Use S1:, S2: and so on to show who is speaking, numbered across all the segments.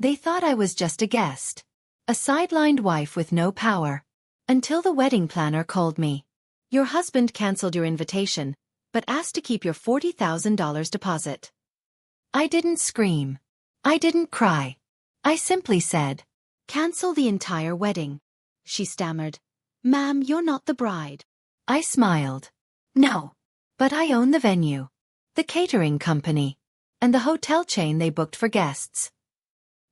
S1: They thought I was just a guest. A sidelined wife with no power. Until the wedding planner called me. Your husband canceled your invitation, but asked to keep your $40,000 deposit. I didn't scream. I didn't cry. I simply said, "Cancel the entire wedding." She stammered, "Ma'am, you're not the bride." I smiled. No. But I own the venue, the catering company, and the hotel chain they booked for guests.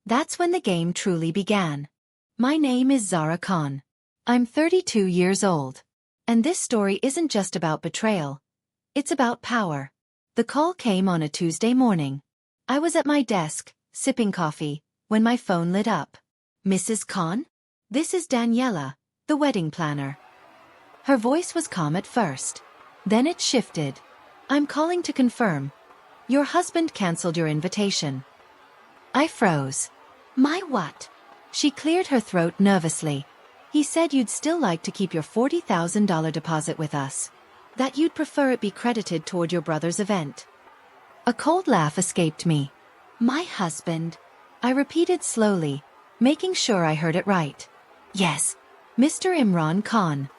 S1: That's when the game truly began. My name is Zara Khan. I'm 32 years old. And this story isn't just about betrayal. It's about power. The call came on a Tuesday morning. I was at my desk, sipping coffee, when my phone lit up. "Mrs. Khan? This is Daniela, the wedding planner." Her voice was calm at first. Then it shifted. "I'm calling to confirm. Your husband canceled your invitation." I froze. "My what?" She cleared her throat nervously. "He said you'd still like to keep your $40,000 deposit with us. That you'd prefer it be credited toward your brother's event." A cold laugh escaped me. "My husband," I repeated slowly, making sure I heard it right. "Yes, Mr. Imran Khan."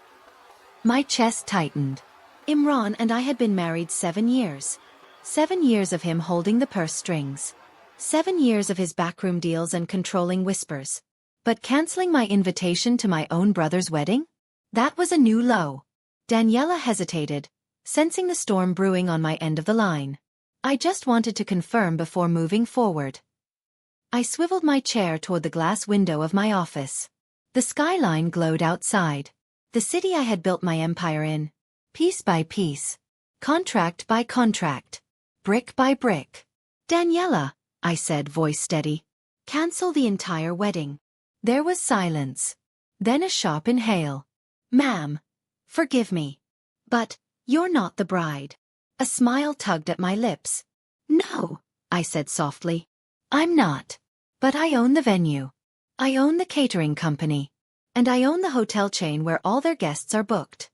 S1: My chest tightened. Imran and I had been married 7 years. 7 years of him holding the purse strings. 7 years of his backroom deals and controlling whispers. But canceling my invitation to my own brother's wedding? That was a new low. Daniela hesitated, sensing the storm brewing on my end of the line. I just wanted to confirm before moving forward. I swiveled my chair toward the glass window of my office. The skyline glowed outside. The city I had built my empire in. Piece by piece. Contract by contract. Brick by brick. "Daniela," I said, voice steady. "Cancel the entire wedding." There was silence. Then a sharp inhale. "Ma'am, forgive me. But, you're not the bride." A smile tugged at my lips. "No," I said softly. "I'm not. But I own the venue. I own the catering company. And I own the hotel chain where all their guests are booked."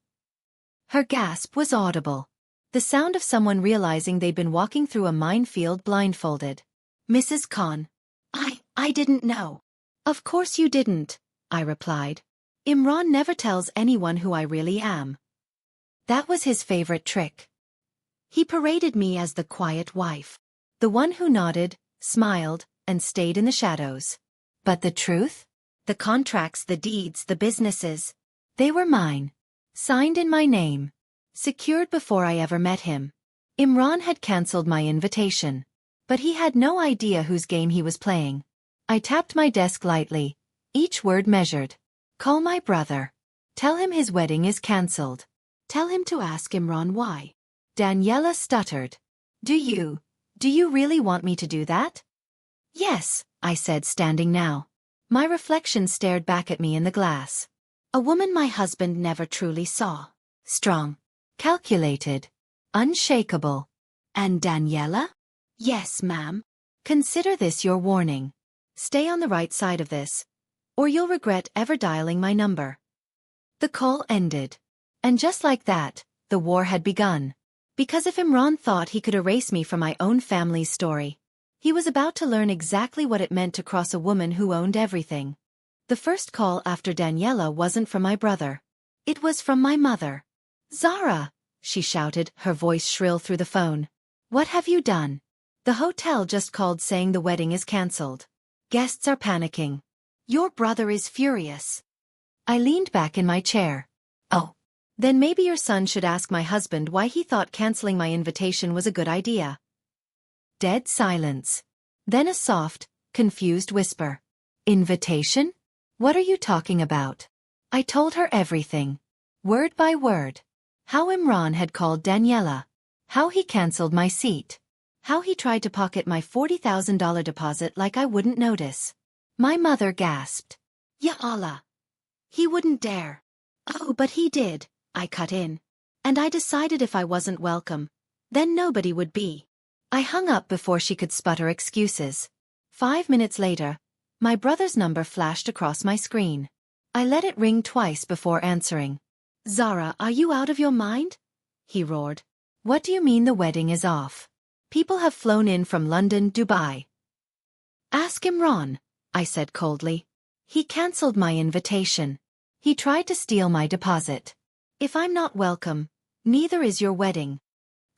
S1: Her gasp was audible. The sound of someone realizing they'd been walking through a minefield blindfolded. "Mrs. Khan, I didn't know." "Of course you didn't," I replied. "Imran never tells anyone who I really am." That was his favorite trick. He paraded me as the quiet wife. The one who nodded, smiled, and stayed in the shadows. But the truth? The contracts, the deeds, the businesses. They were mine. Signed in my name. Secured before I ever met him. Imran had cancelled my invitation. But he had no idea whose game he was playing. I tapped my desk lightly, each word measured. "Call my brother. Tell him his wedding is cancelled. Tell him to ask Imran why." Daniela stuttered. Do you really want me to do that?" "Yes," I said, standing now. My reflection stared back at me in the glass. A woman my husband never truly saw. Strong. Calculated. Unshakable. "And Daniela?" "Yes, ma'am." "Consider this your warning. Stay on the right side of this, or you'll regret ever dialing my number." The call ended. And just like that, the war had begun. Because if Imran thought he could erase me from my own family's story, he was about to learn exactly what it meant to cross a woman who owned everything. The first call after Daniela wasn't from my brother. It was from my mother. "Zara!" she shouted, her voice shrill through the phone. "What have you done? The hotel just called saying the wedding is cancelled. Guests are panicking. Your brother is furious." I leaned back in my chair. "Oh. Then maybe your son should ask my husband why he thought canceling my invitation was a good idea." Dead silence. Then a soft, confused whisper. "Invitation? What are you talking about?" I told her everything. Word by word. How Imran had called Daniela. How he cancelled my seat. How he tried to pocket my $40,000 deposit like I wouldn't notice. My mother gasped. "Ya Allah! He wouldn't dare." "Oh, but he did," I cut in. "And I decided if I wasn't welcome, then nobody would be." I hung up before she could sputter excuses. 5 minutes later, my brother's number flashed across my screen. I let it ring twice before answering. "Zara, are you out of your mind?" he roared. "What do you mean the wedding is off? People have flown in from London, Dubai." "Ask Imran," I said coldly. He cancelled my invitation. He tried to steal my deposit. If I'm not welcome, neither is your wedding.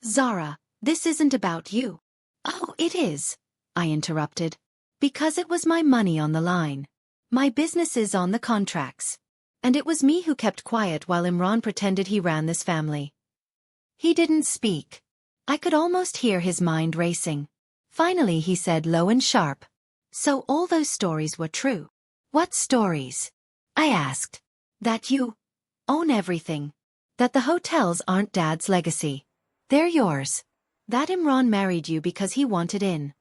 S1: Zara, this isn't about you. Oh, it is, I interrupted. Because it was my money on the line. My business is on the contracts. And it was me who kept quiet while Imran pretended he ran this family. He didn't speak. I could almost hear his mind racing. Finally he said low and sharp. So all those stories were true. What stories? I asked. That you own everything. That the hotels aren't Dad's legacy. They're yours. That Imran married you because he wanted in.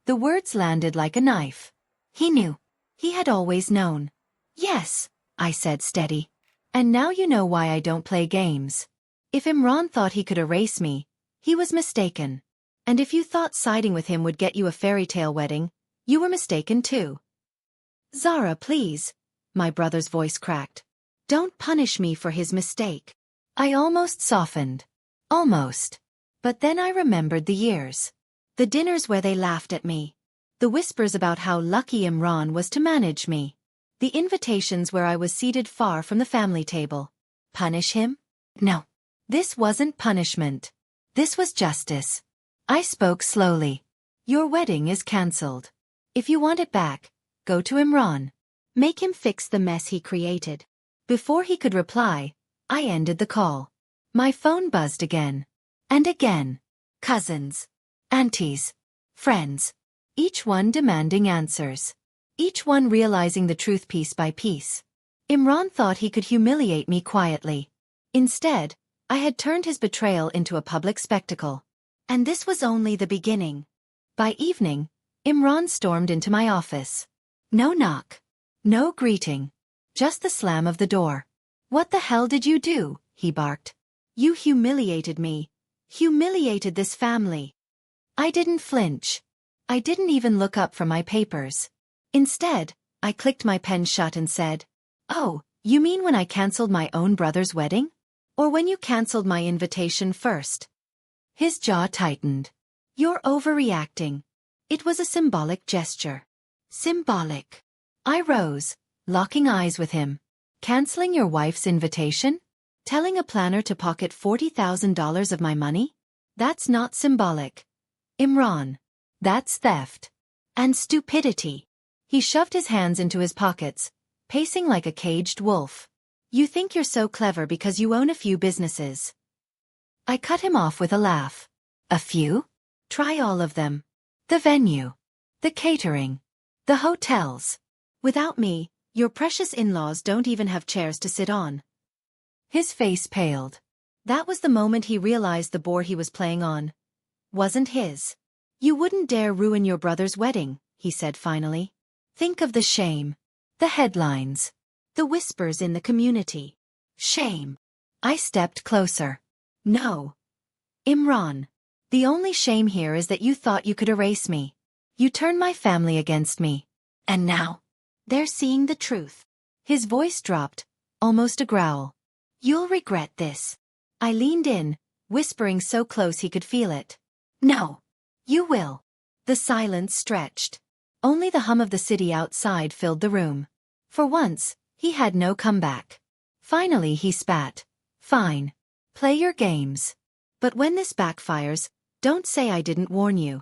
S1: The words landed like a knife. He knew. He had always known. Yes, I said steady. And now you know why I don't play games. If Imran thought he could erase me, he was mistaken. And if you thought siding with him would get you a fairy tale wedding, you were mistaken too. Zara, please, my brother's voice cracked. Don't punish me for his mistake. I almost softened. Almost. But then I remembered the years. The dinners where they laughed at me. The whispers about how lucky Imran was to manage me. The invitations where I was seated far from the family table. Punish him? No. This wasn't punishment. This was justice. I spoke slowly. Your wedding is cancelled. If you want it back, go to Imran. Make him fix the mess he created. Before he could reply, I ended the call. My phone buzzed again. And again. Cousins. Aunties. Friends. Each one demanding answers. Each one realizing the truth piece by piece. Imran thought he could humiliate me quietly. Instead, I had turned his betrayal into a public spectacle. And this was only the beginning. By evening, Imran stormed into my office. No knock. No greeting. Just the slam of the door. What the hell did you do? He barked. You humiliated me. Humiliated this family. I didn't flinch. I didn't even look up from my papers. Instead, I clicked my pen shut and said, Oh, you mean when I cancelled my own brother's wedding? Or when you cancelled my invitation first? His jaw tightened. You're overreacting. It was a symbolic gesture. Symbolic. I rose, locking eyes with him. Cancelling your wife's invitation? Telling a planner to pocket $40,000 of my money? That's not symbolic. Imran. That's theft. And stupidity. He shoved his hands into his pockets, pacing like a caged wolf. You think you're so clever because you own a few businesses. I cut him off with a laugh. A few? Try all of them. The venue. The catering. The hotels. Without me, your precious in-laws don't even have chairs to sit on. His face paled. That was the moment he realized the board he was playing on wasn't his. You wouldn't dare ruin your brother's wedding, he said finally. Think of the shame. The headlines. The whispers in the community. Shame. I stepped closer. No. Imran. The only shame here is that you thought you could erase me. You turned my family against me. And now, they're seeing the truth. His voice dropped, almost a growl. You'll regret this. I leaned in, whispering so close he could feel it. No. You will. The silence stretched. Only the hum of the city outside filled the room. For once, he had no comeback. Finally he spat. Fine. Play your games. But when this backfires, don't say I didn't warn you.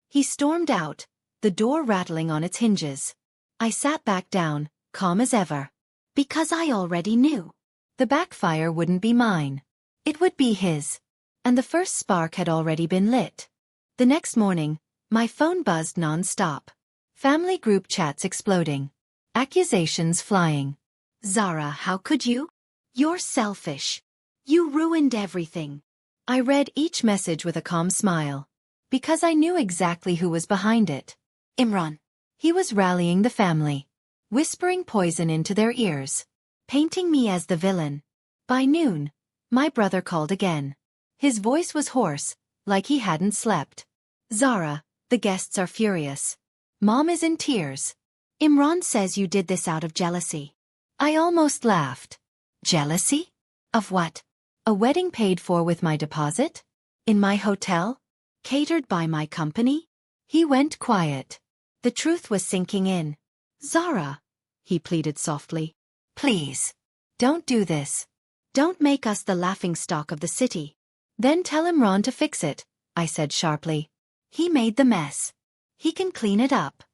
S1: He stormed out, the door rattling on its hinges. I sat back down, calm as ever. Because I already knew. The backfire wouldn't be mine. It would be his. And the first spark had already been lit. The next morning, my phone buzzed non-stop. Family group chats exploding. Accusations flying. Zara, how could you? You're selfish. You ruined everything. I read each message with a calm smile. Because I knew exactly who was behind it. Imran. He was rallying the family. Whispering poison into their ears. Painting me as the villain. By noon, my brother called again. His voice was hoarse, like he hadn't slept. Zara, the guests are furious. Mom is in tears. Imran says you did this out of jealousy. I almost laughed. Jealousy? Of what? A wedding paid for with my deposit? In my hotel? Catered by my company? He went quiet. The truth was sinking in. Zara, he pleaded softly. Please. Don't do this. Don't make us the laughingstock of the city. Then tell Imran to fix it, I said sharply. He made the mess. He can clean it up.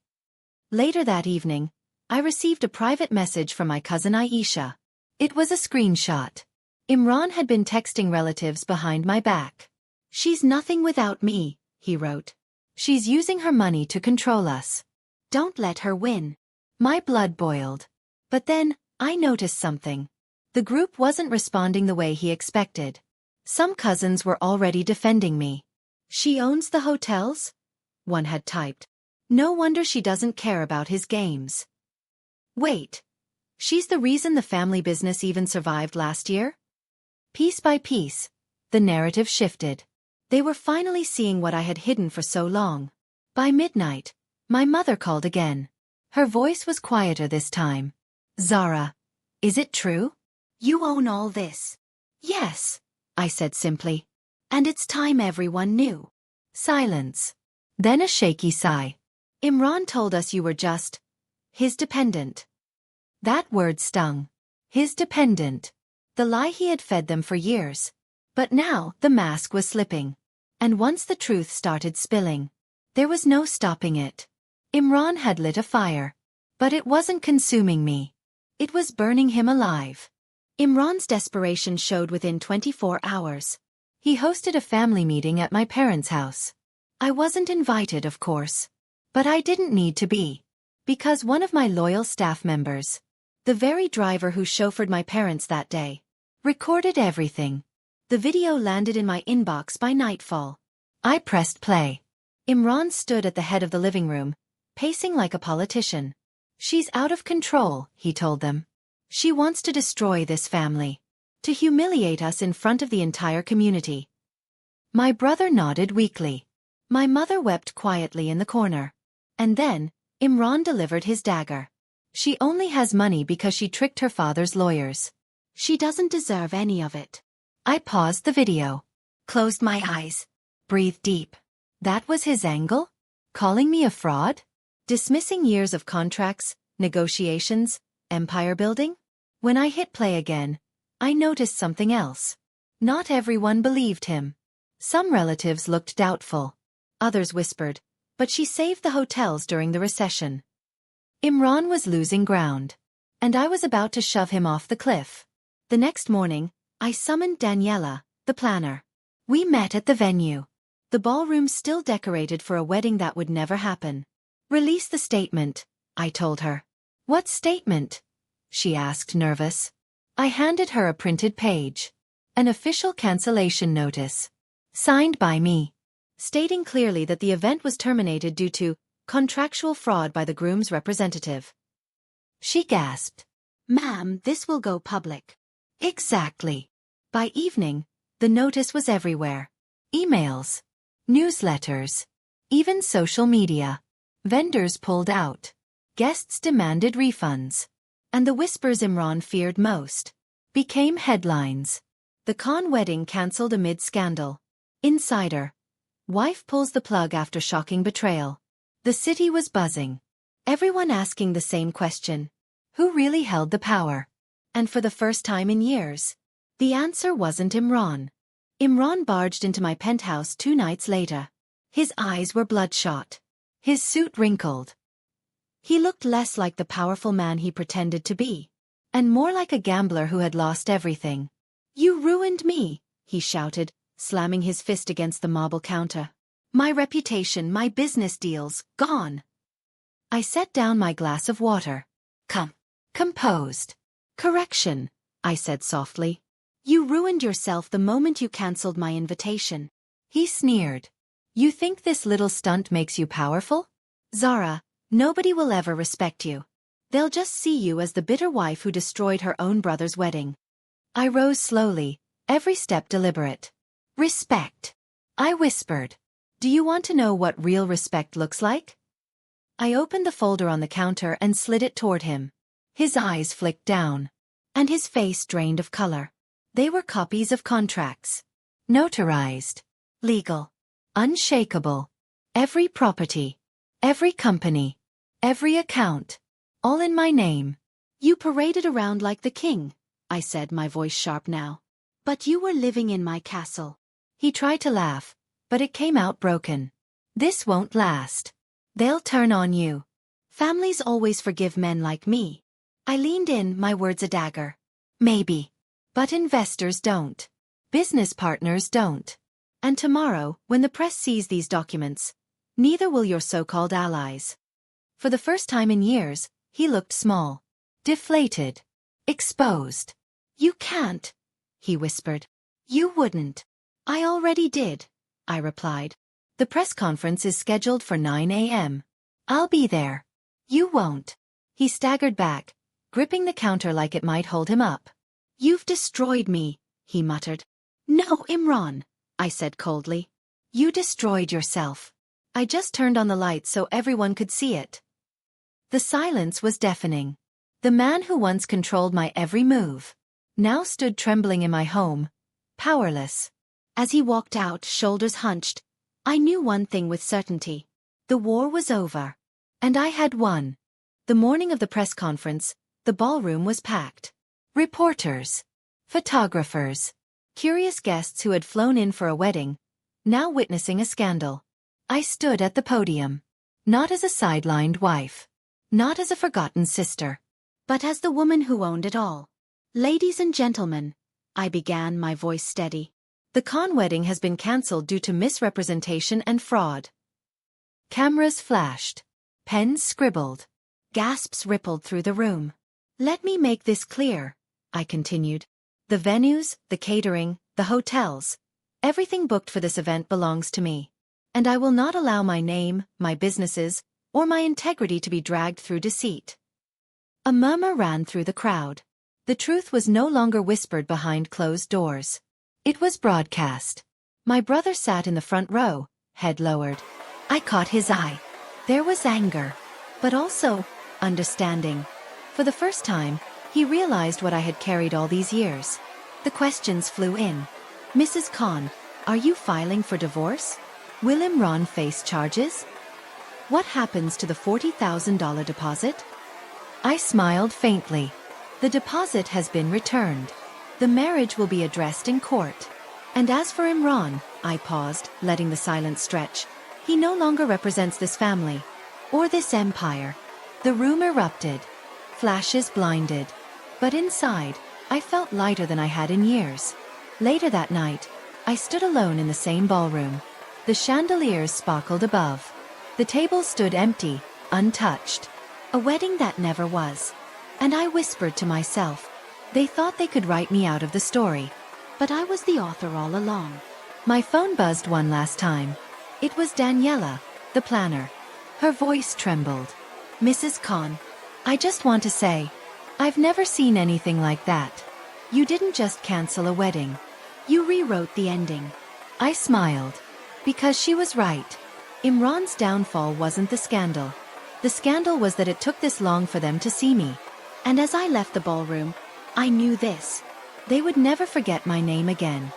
S1: Later that evening, I received a private message from my cousin Aisha. It was a screenshot. Imran had been texting relatives behind my back. She's nothing without me, he wrote. She's using her money to control us. Don't let her win. My blood boiled. But then, I noticed something. The group wasn't responding the way he expected. Some cousins were already defending me. She owns the hotels? One had typed. No wonder she doesn't care about his games. Wait. She's the reason the family business even survived last year? Piece by piece, the narrative shifted. They were finally seeing what I had hidden for so long. By midnight, my mother called again. Her voice was quieter this time. Zara, is it true? You own all this. Yes, I said simply. And it's time everyone knew. Silence. Then a shaky sigh. Imran told us you were just his dependent. That word stung. His dependent. The lie he had fed them for years. But now the mask was slipping. And once the truth started spilling, there was no stopping it. Imran had lit a fire. But it wasn't consuming me. It was burning him alive. Imran's desperation showed within 24 hours. He hosted a family meeting at my parents' house. I wasn't invited, of course. But I didn't need to be. Because one of my loyal staff members, the very driver who chauffeured my parents that day, recorded everything. The video landed in my inbox by nightfall. I pressed play. Imran stood at the head of the living room, pacing like a politician. She's out of control, he told them. She wants to destroy this family. To humiliate us in front of the entire community. My brother nodded weakly. My mother wept quietly in the corner. And then, Imran delivered his dagger. She only has money because she tricked her father's lawyers. She doesn't deserve any of it. I paused the video. Closed my eyes. Breathed deep. That was his angle? Calling me a fraud? Dismissing years of contracts, negotiations, empire building? When I hit play again, I noticed something else. Not everyone believed him. Some relatives looked doubtful. Others whispered, but she saved the hotels during the recession. Imran was losing ground. And I was about to shove him off the cliff. The next morning, I summoned Daniela, the planner. We met at the venue. The ballroom still decorated for a wedding that would never happen. Release the statement, I told her. What statement? She asked, nervous. I handed her a printed page. An official cancellation notice. Signed by me. Stating clearly that the event was terminated due to contractual fraud by the groom's representative. She gasped. Ma'am, this will go public. Exactly. By evening, the notice was everywhere. Emails. Newsletters. Even social media. Vendors pulled out. Guests demanded refunds. And the whispers Imran feared most became headlines. The Khan wedding cancelled amid scandal. Insider. Wife pulls the plug after shocking betrayal. The city was buzzing. Everyone asking the same question. Who really held the power? And for the first time in years, the answer wasn't Imran. Imran barged into my penthouse 2 nights later. His eyes were bloodshot. His suit wrinkled. He looked less like the powerful man he pretended to be, and more like a gambler who had lost everything. You ruined me, he shouted, slamming his fist against the marble counter. My reputation, my business deals, gone. I set down my glass of water. Composed. Correction, I said softly. You ruined yourself the moment you cancelled my invitation. He sneered. You think this little stunt makes you powerful? Zara, nobody will ever respect you. They'll just see you as the bitter wife who destroyed her own brother's wedding. I rose slowly, every step deliberate. Respect. I whispered. Do you want to know what real respect looks like? I opened the folder on the counter and slid it toward him. His eyes flicked down. And his face drained of color. They were copies of contracts. Notarized. Legal. Unshakable. Every property. Every company. Every account. All in my name. You paraded around like the king, I said, my voice sharp now. But you were living in my castle. He tried to laugh, but it came out broken. This won't last. They'll turn on you. Families always forgive men like me. I leaned in, my words a dagger. Maybe. But investors don't. Business partners don't. And tomorrow, when the press sees these documents, neither will your so-called allies. For the first time in years, he looked small. Deflated. Exposed. You can't, he whispered. You wouldn't. I already did, I replied. The press conference is scheduled for 9 a.m. I'll be there. You won't. He staggered back, gripping the counter like it might hold him up. You've destroyed me, he muttered. No, Imran, I said coldly. You destroyed yourself. I just turned on the lights so everyone could see it. The silence was deafening. The man who once controlled my every move now stood trembling in my home, powerless. As he walked out, shoulders hunched, I knew one thing with certainty. The war was over. And I had won. The morning of the press conference, the ballroom was packed. Reporters, photographers, curious guests who had flown in for a wedding, now witnessing a scandal. I stood at the podium, not as a sidelined wife, not as a forgotten sister, but as the woman who owned it all. Ladies and gentlemen, I began, my voice steady. The Khan wedding has been cancelled due to misrepresentation and fraud. Cameras flashed. Pens scribbled. Gasps rippled through the room. Let me make this clear, I continued. The venues, the catering, the hotels, everything booked for this event belongs to me. And I will not allow my name, my businesses, or my integrity to be dragged through deceit. A murmur ran through the crowd. The truth was no longer whispered behind closed doors. It was broadcast. My brother sat in the front row, head lowered. I caught his eye. There was anger, but also understanding. For the first time, he realized what I had carried all these years. The questions flew in. Mrs. Khan, are you filing for divorce? Will Imran face charges? What happens to the $40,000 deposit? I smiled faintly. The deposit has been returned. The marriage will be addressed in court. And as for Imran, I paused, letting the silence stretch. He no longer represents this family, or this empire. The room erupted. Flashes blinded. But inside, I felt lighter than I had in years. Later that night, I stood alone in the same ballroom. The chandeliers sparkled above. The table stood empty, untouched. A wedding that never was. And I whispered to myself. They thought they could write me out of the story. But I was the author all along. My phone buzzed one last time. It was Daniela, the planner. Her voice trembled. Mrs. Khan, I just want to say, I've never seen anything like that. You didn't just cancel a wedding. You rewrote the ending. I smiled. Because she was right. Imran's downfall wasn't the scandal. The scandal was that it took this long for them to see me. And as I left the ballroom, I knew this. They would never forget my name again.